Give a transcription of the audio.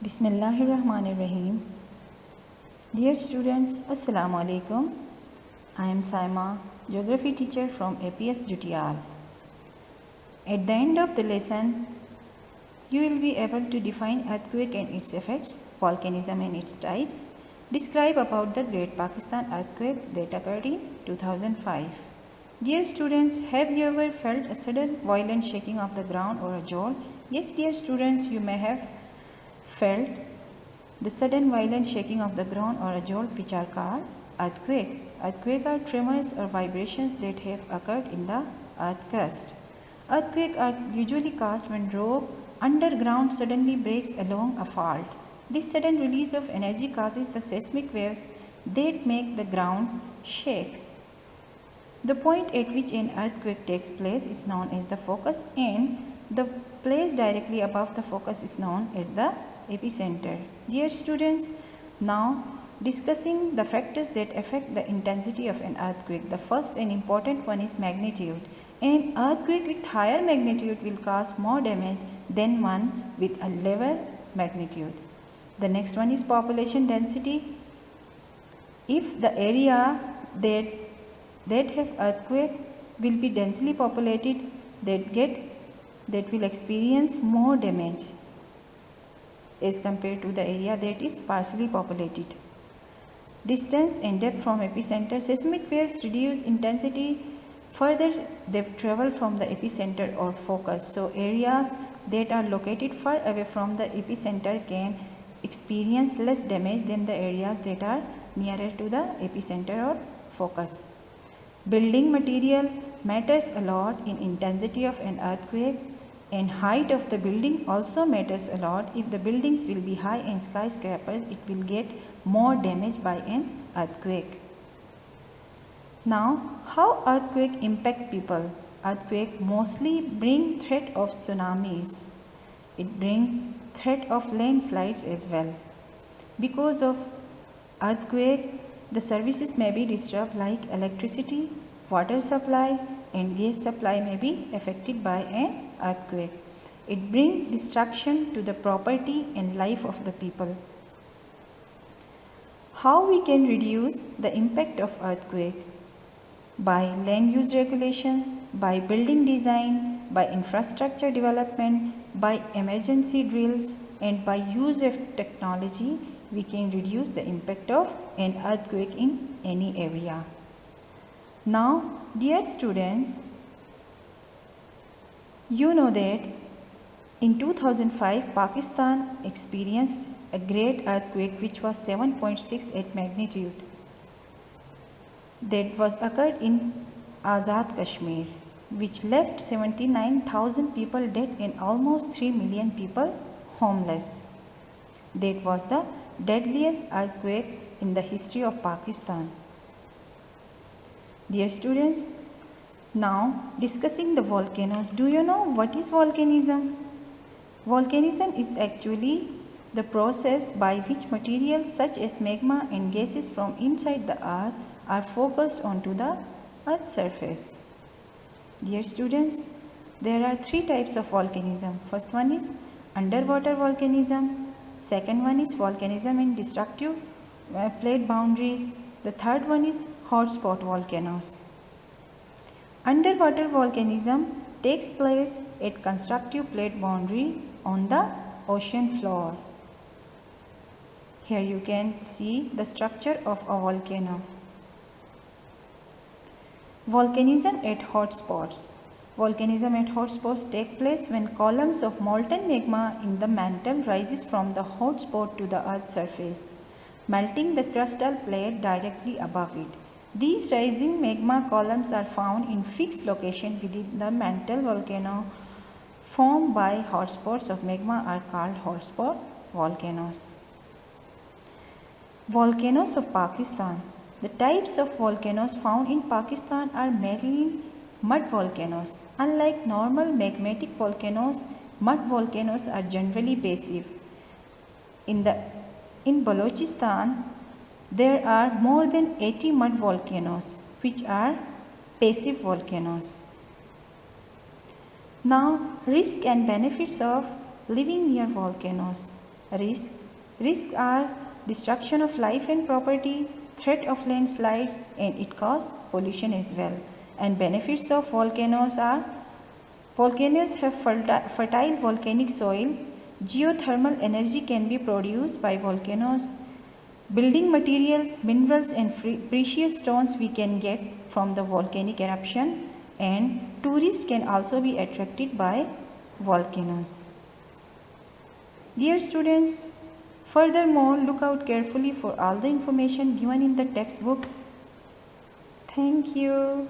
Bismillahirrahmanirrahim. Dear students, Assalamu alaikum. I am Saima, geography teacher from APS Jutial. At the end of the lesson, you will be able to define earthquake and its effects, volcanism and its types, describe about the Great Pakistan earthquake that occurred in 2005. Dear students, have you ever felt a sudden violent shaking of the ground or a jolt? Yes, dear students, you may have felt the sudden violent shaking of the ground or a jolt, which are called earthquake. Earthquake are tremors or vibrations that have occurred in the earth crust. Earthquakes are usually caused when rock underground suddenly breaks along a fault. This sudden release of energy causes the seismic waves that make the ground shake. The point at which an earthquake takes place is known as the focus, and the place directly above the focus is known as the epicenter. Dear students, now discussing the factors that affect the intensity of an earthquake. The first and important one is magnitude. An earthquake with higher magnitude will cause more damage than one with a lower magnitude. The next one is population density. If the area that have earthquake will be densely populated, that will experience more damage as compared to the area that is sparsely populated. Distance and depth from epicenter. Seismic waves reduce intensity further they travel from the epicenter or focus. So areas that are located far away from the epicenter can experience less damage than the areas that are nearer to the epicenter or focus. Building material matters a lot in intensity of an earthquake, and height of the building also matters a lot. If the buildings will be high and skyscrapers, it will get more damage by an earthquake. Now, how earthquake impact people? Earthquake mostly bring threat of tsunamis. It bring threat of landslides as well. Because of earthquake, the services may be disturbed, like electricity, water supply and gas supply may be affected by an earthquake. It brings destruction to the property and life of the people. How we can reduce the impact of earthquake? By land use regulation, by building design, by infrastructure development, by emergency drills, and by use of technology, we can reduce the impact of an earthquake in any area. Now, dear students, you know that in 2005, Pakistan experienced a great earthquake which was 7.6 at magnitude. That was occurred in Azad Kashmir, which left 79,000 people dead and almost 3 million people homeless. That was the deadliest earthquake in the history of Pakistan. Dear students, now discussing the volcanoes. Do you know what is volcanism? Volcanism is actually the process by which materials such as magma and gases from inside the earth are focused onto the earth's surface. Dear students, there are three types of volcanism. First one is underwater volcanism. Second one is volcanism in destructive plate boundaries. The third one is hotspot volcanoes. Underwater volcanism takes place at constructive plate boundary on the ocean floor. Here you can see the structure of a volcano. Volcanism at hotspots. Volcanism at hotspots take place when columns of molten magma in the mantle rises from the hotspot to the earth's surface, melting the crustal plate directly above it. These rising magma columns are found in fixed location within the mantle. Volcano formed by hotspots of magma are called hotspot volcanoes. Volcanoes of Pakistan. The types of volcanoes found in Pakistan are mainly mud volcanoes. Unlike normal magmatic volcanoes, mud volcanoes are generally passive. In Balochistan, there are more than 80 mud volcanoes, which are passive volcanoes. Now, risk and benefits of living near volcanoes. Risks are destruction of life and property, threat of landslides, and it causes pollution as well. And benefits of volcanoes are: volcanoes have fertile volcanic soil. Geothermal energy can be produced by volcanoes. Building materials, minerals, and precious stones we can get from the volcanic eruption, and tourists can also be attracted by volcanoes. Dear students, furthermore, look out carefully for all the information given in the textbook. Thank you.